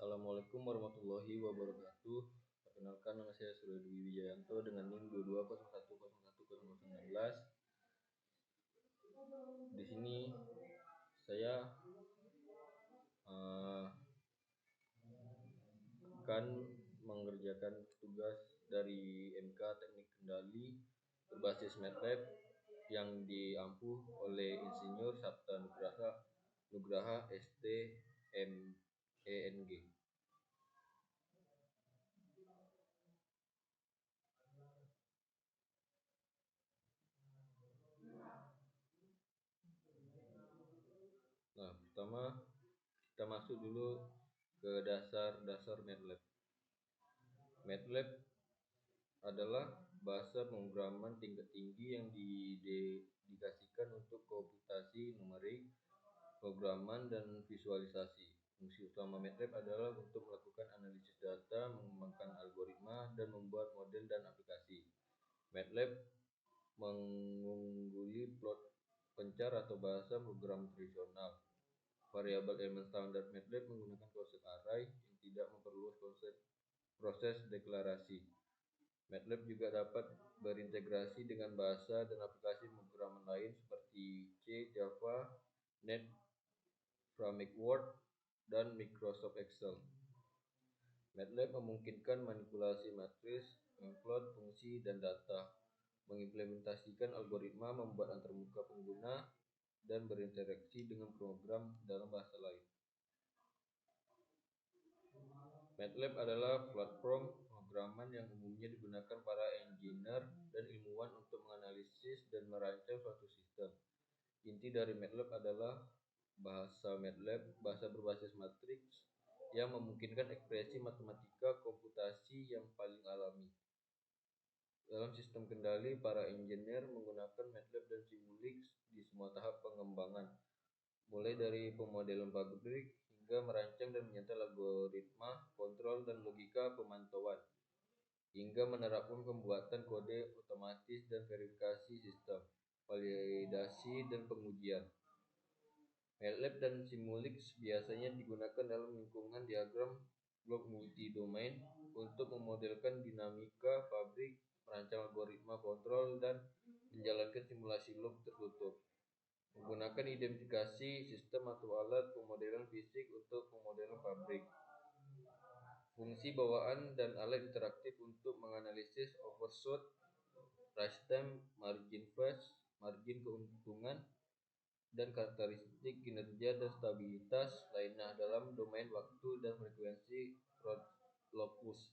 Assalamualaikum warahmatullahi wabarakatuh. Perkenalkan, nama saya Surya Dwi Wijayanto dengan NIM 2201010019. Di sini saya akan mengerjakan tugas dari MK Teknik Kendali berbasis MATLAB yang diampu oleh Insinyur Sapta Nugraha ST MENG. Nah, pertama kita masuk dulu ke dasar-dasar MATLAB. MATLAB adalah bahasa pemrograman tingkat tinggi yang didedikasikan untuk komputasi numerik, programan, dan visualisasi. Fungsi utama MATLAB adalah untuk melakukan analisis data, mengembangkan algoritma, dan membuat model dan aplikasi. MATLAB mengungguli plot pencar atau bahasa program tradisional. Variabel elemen standar MATLAB menggunakan konsep array yang tidak memperluas proses deklarasi. MATLAB juga dapat berintegrasi dengan bahasa dan aplikasi pemrograman lain seperti C, Java, .NET Framework, Word, dan Microsoft Excel. MATLAB memungkinkan manipulasi matris, include, fungsi, dan data, mengimplementasikan algoritma, membuat antarmuka pengguna, dan berinteraksi dengan program dalam bahasa lain. MATLAB adalah platform pemrograman yang umumnya digunakan para engineer dan ilmuwan untuk menganalisis dan merancang suatu sistem. Inti dari MATLAB adalah bahasa berbasis matriks yang memungkinkan ekspresi matematika komputasi yang paling alami. Dalam sistem kendali, para engineer menggunakan MATLAB dan Simulink di semua tahap pengembangan, mulai dari pemodelan pabrik hingga merancang dan menyetel algoritma, kontrol, dan logika pemantauan, hingga menerapkan pembuatan kode otomatis dan verifikasi sistem, validasi, dan pengujian. MATLAB dan Simulink biasanya digunakan dalam lingkungan diagram blok multi-domain untuk memodelkan dinamika pabrik, merancang algoritma kontrol, dan menjalankan simulasi loop tertutup. Menggunakan identifikasi sistem atau alat pemodelan fisik untuk pemodelan pabrik. Fungsi bawaan dan alat interaktif untuk menganalisis overshoot, rise time, margin phase, margin keuntungan, dan karakteristik kinerja dan stabilitas lainnya dalam domain waktu dan frekuensi locus.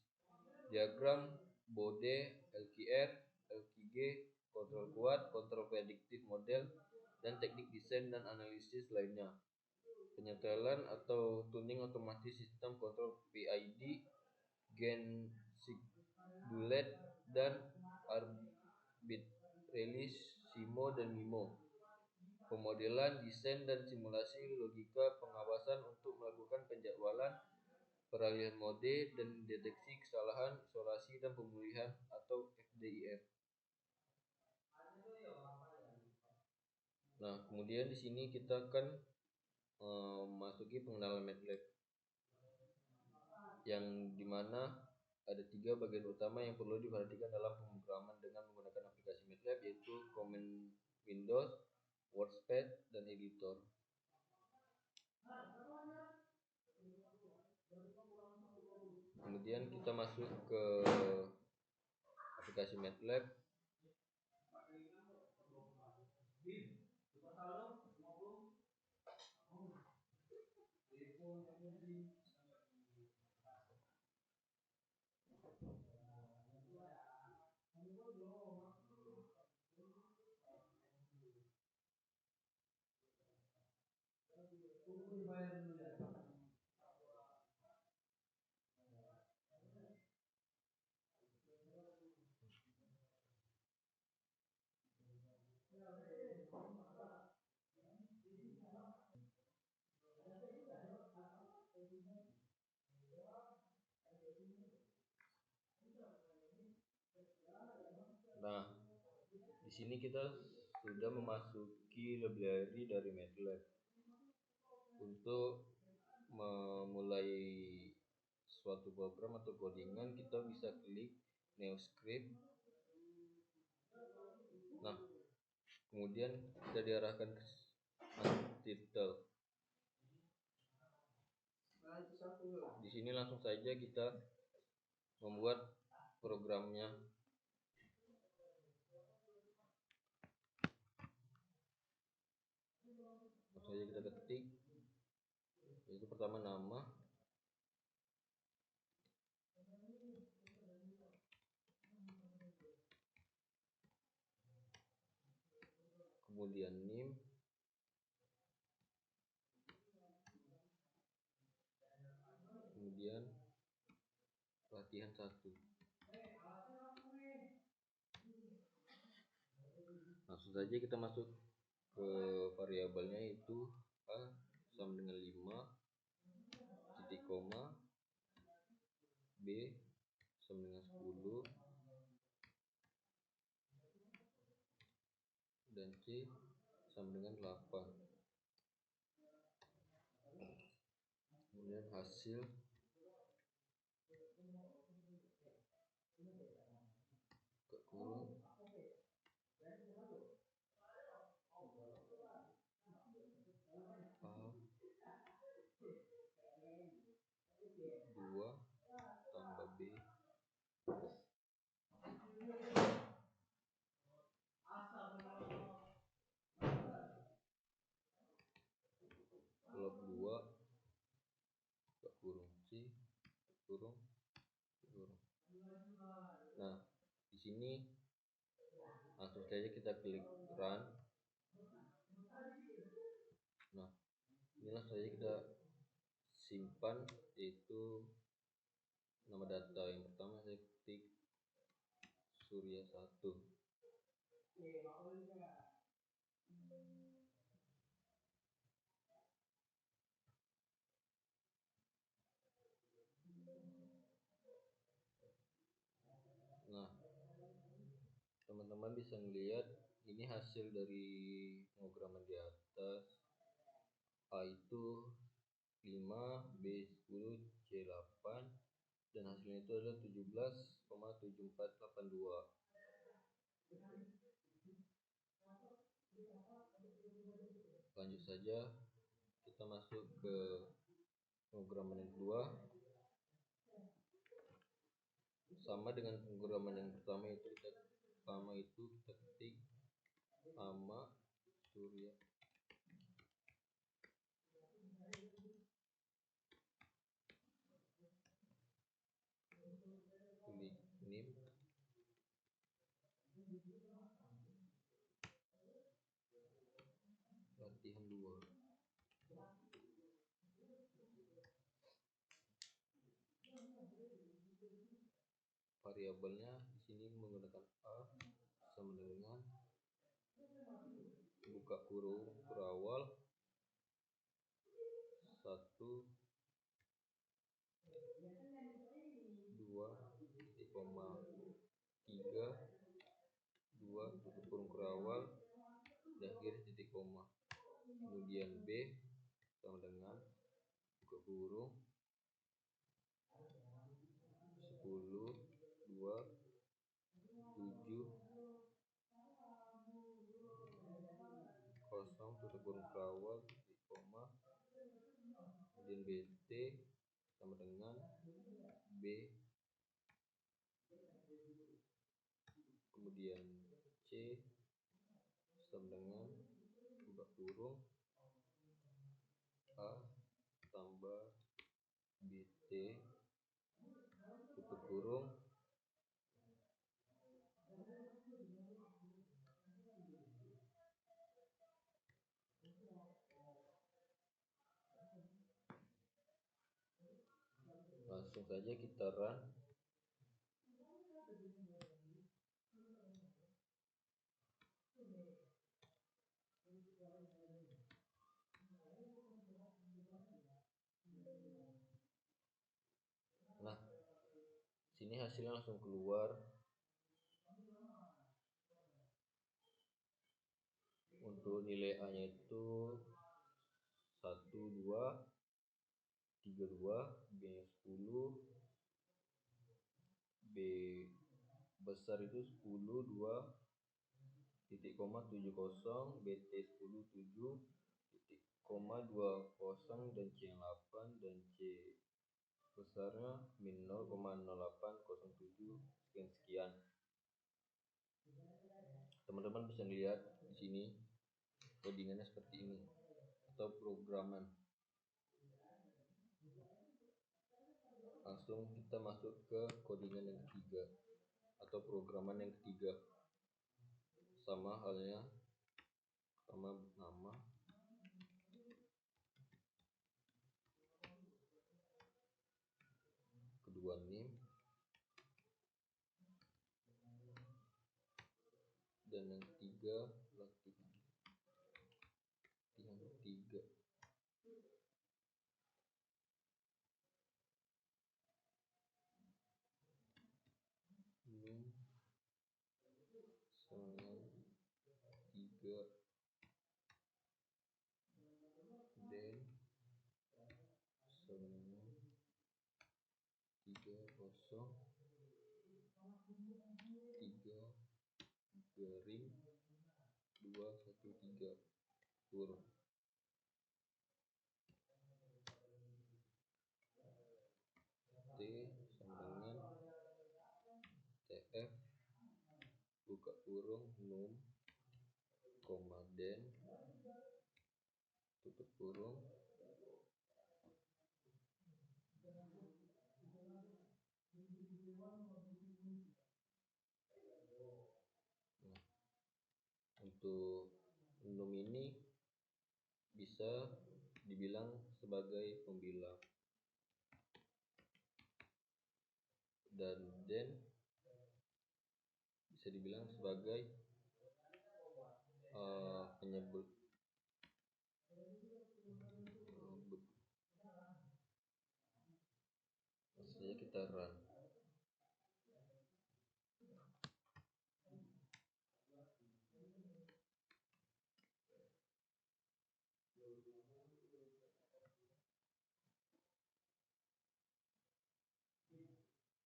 Diagram Bode, LQR, LQG, kontrol kuat, kontrol prediktif model, dan teknik desain dan analisis lainnya. Penyetelan atau tuning otomatis sistem kontrol PID, Gain Sidulate, dan Arbitrarissimo dan MIMO. Pemodelan, desain, dan simulasi logika pengawasan untuk melakukan penjadwalan, peralihan mode, dan deteksi kesalahan, isolasi, dan pemulihan atau FDIR. Nah, kemudian di sini kita akan memasuki pengenalan MATLAB, yang dimana ada 3 bagian utama yang perlu diperhatikan dalam pemrograman dengan menggunakan aplikasi MATLAB, yaitu command Windows, workpad, dan editor. Kemudian kita masuk ke aplikasi MATLAB. Nah, di sini kita sudah memasuki library dari MATLAB. Untuk memulai suatu program atau codingan, kita bisa klik new script. Nah, kemudian kita diarahkan ke title. Di sini langsung saja kita membuat programnya. Langsung saja kita ketik, yaitu pertama nama, kemudian NIM, kemudian latihan 1. Langsung saja kita masuk ke variabelnya, yaitu A sama dengan 5, titik koma, B sama dengan 10, dan C sama dengan 8. Kemudian hasil buka kurung A 2 tambah B log 2 buka kurung C kurung kurung. Nah, di sini langsung saja kita klik run. Nah, ini langsung saja kita simpan, yaitu nama data yang pertama saya ketik Surya 1. Nah, teman-teman bisa melihat ini hasil dari pemrograman di atas. A itu 5, B 10, C 8, dan hasilnya itu adalah 17,7482. Lanjut saja, kita masuk ke pemrograman yang kedua. Sama dengan pemrograman yang pertama, itu kita ketik nama Surya, klik NIM, latihan 2. Variabelnya di sini menggunakan A sama dengan buka kurung berawal 1 2 titik koma 3 2 tutup kurung berawal dan akhir titik koma. Kemudian B sama dengan buka kurung 10 2 7 0 tutup kurung berawal titik koma. Kemudian BT sama dengan B, kemudian C sama dengan buka kurung A tambah BT tutup kurung. Langsung saja kita run. Nah, sini hasilnya langsung keluar. Untuk nilai A nya itu 1 2 3 2, B nya 10, B besar itu 10 2 titik koma 70, BT 10 7 titik koma 20, dan C yang 8, dan C besarnya min 0,0807 sekian sekian. Teman-teman bisa lihat di sini codingannya seperti ini atau programan. Langsung kita masuk ke codingan yang ketiga atau programan yang ketiga. Sama halnya, sama nama, kedua name, dan yang ketiga latihan. Yang ketiga num sama 3 dan sama 30 3 garing 213 huruf. T sama dengan TF buka kurung num koma den tutup kurung. Nah, untuk num ini bisa dibilang sebagai pembilang, dan den bisa dibilang sebagai penyebut. Maksudnya kita run.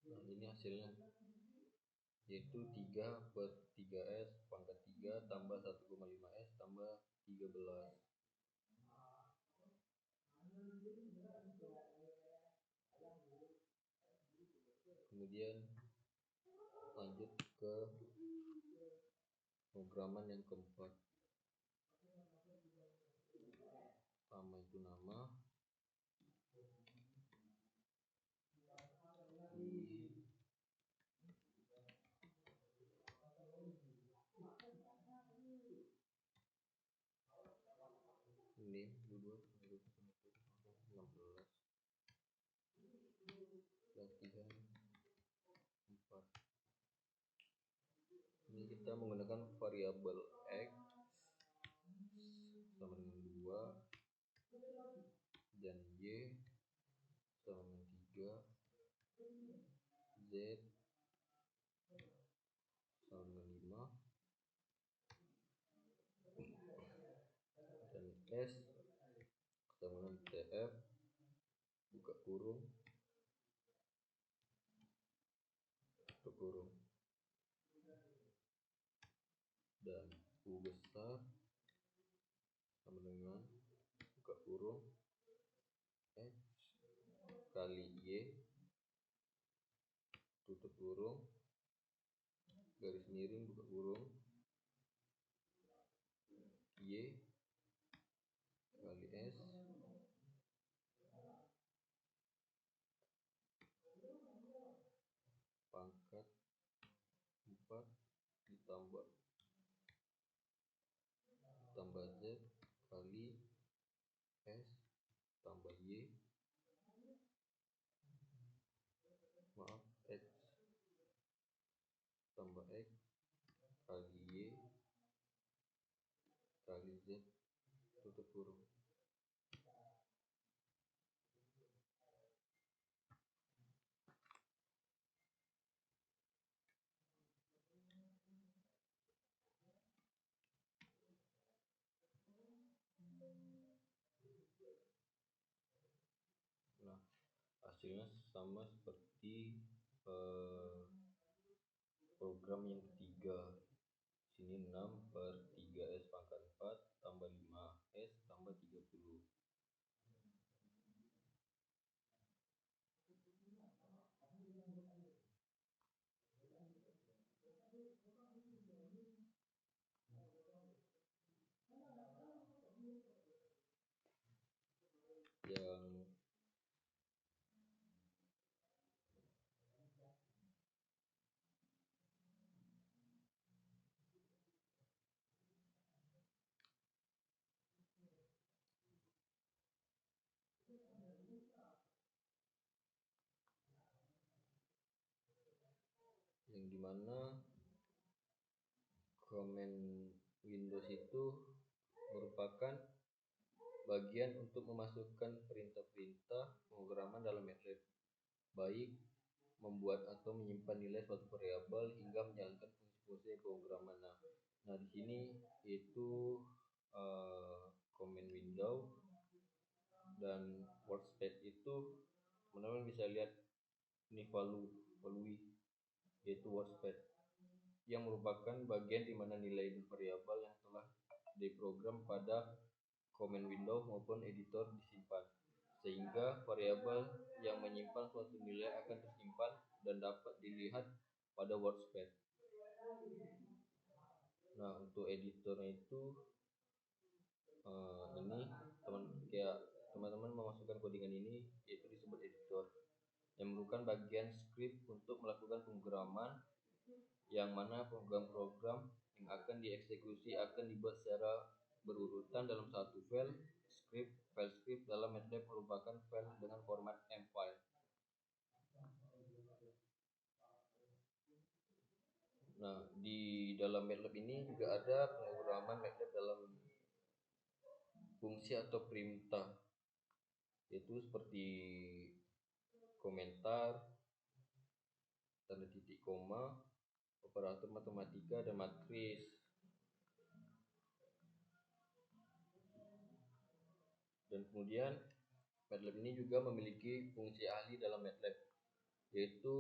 Nah, ini hasilnya yaitu 3 per 3S pangkat 3 tambah 1,5S tambah 13. Kemudian lanjut ke programan yang keempat. Pertama itu nama, ini 16 latihan 4. Ini kita menggunakan variabel x sama dengan 2 dan y sama dengan 3, z sama dengan 5, dan s sama dengan tf buka kurung tutup kurung, dan u besar sama dengan buka kurung x kali y tutup kurung garis miring buka kurung y kali s pangkat 4 ditambah z kali s tambah y x tambah x kali y kali z tutup kurung. Nah, hasilnya sama seperti program yang ketiga. Sini 6 per 3S pangkat 4 tambah 5S tambah 30. Yang dimana komen Windows itu merupakan bagian untuk memasukkan perintah-perintah pemrograman dalam MATLAB, baik membuat atau menyimpan nilai suatu variabel hingga menjalankan fungsi-fungsi pemrograman. Nah, di sini itu komen window dan workspace itu teman-teman bisa lihat ini value yaitu workspace yang merupakan bagian di mana nilai variabel yang telah diprogram pada komen window maupun editor disimpan, sehingga variabel yang menyimpan suatu nilai akan tersimpan dan dapat dilihat pada workspace. Nah, untuk editornya itu ini teman-teman memasukkan codingan ini, yaitu disebut editor, yang merupakan bagian script untuk melakukan pemrograman, yang mana program-program yang akan dieksekusi akan dibuat secara berurutan dalam satu file script dalam MATLAB merupakan file dengan format M-file. Nah, di dalam MATLAB ini juga ada pemrograman MATLAB dalam fungsi atau perintah, yaitu seperti komentar, tanda titik koma, operator matematika, dan matris. Dan kemudian MATLAB ini juga memiliki fungsi ahli dalam MATLAB, yaitu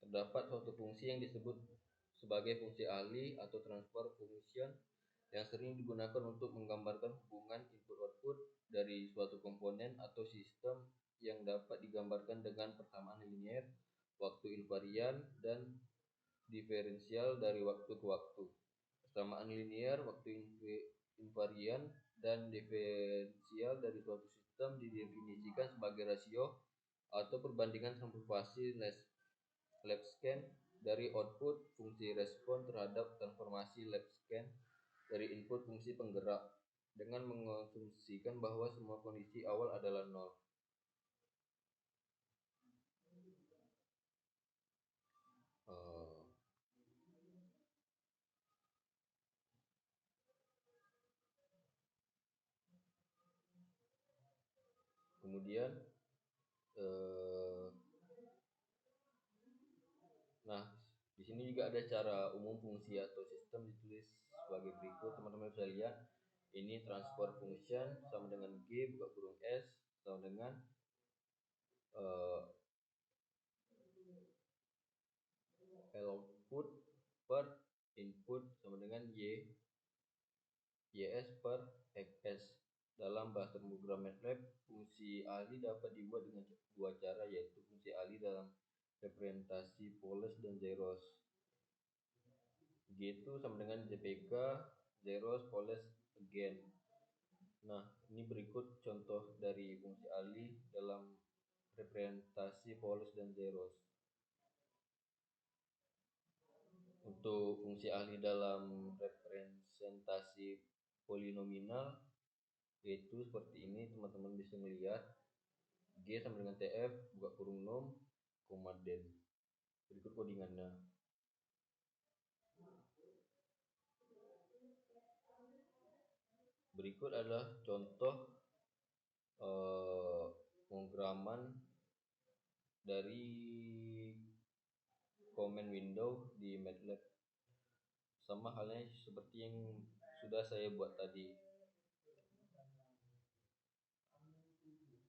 terdapat suatu fungsi yang disebut sebagai fungsi ahli atau transfer function yang sering digunakan untuk menggambarkan hubungan input-output dari suatu komponen atau sistem yang dapat digambarkan dengan persamaan linier, waktu invarian, dan diferensial dari waktu ke waktu. Persamaan linier, waktu invarian, dan diferensial dari suatu sistem didefinisikan sebagai rasio atau perbandingan transformasi left scan dari output fungsi respon terhadap transformasi left scan dari input fungsi penggerak, dengan mengasumsikan bahwa semua kondisi awal adalah nol. Kemudian nah, di sini juga ada cara umum fungsi atau sistem ditulis sebagai berikut. Teman-teman bisa lihat ini transfer function sama dengan G buka kurung S sama dengan output per input sama dengan YS per XS. Dalam bahasa pemrograman MATLAB, fungsi ahli dapat dibuat dengan dua cara, yaitu fungsi ahli dalam representasi Poles dan Zeros. G itu sama dengan JPK, Zeros, Poles, again. Nah, ini berikut contoh dari fungsi ahli dalam representasi Poles dan Zeros. Untuk fungsi ahli dalam representasi polinomial yaitu seperti ini, teman-teman bisa melihat G sama dengan TF buka kurung nom, koma den. Berikut codingannya. Berikut adalah contoh pemrograman dari komen window di MATLAB, sama halnya seperti yang sudah saya buat tadi.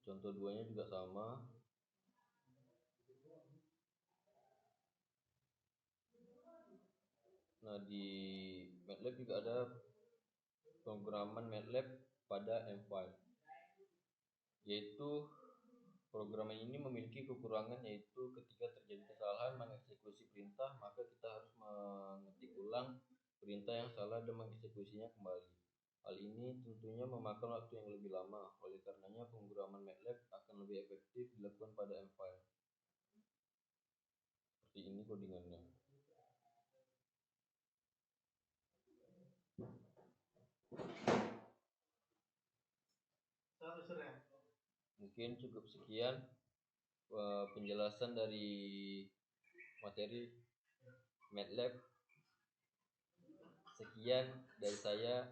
Contoh duanya juga sama. Nah, di MATLAB juga ada pemrograman MATLAB pada M-file, yaitu program ini memiliki kekurangan, yaitu ketika terjadi kesalahan mengeksekusi perintah, maka kita harus mengetik ulang perintah yang salah dan mengeksekusinya kembali. Hal ini tentunya memakan waktu yang lebih lama, oleh karenanya pemrograman MATLAB akan lebih efektif dilakukan pada M-file. Seperti ini codingannya. Mungkin cukup sekian penjelasan dari materi MATLAB. Sekian dari saya.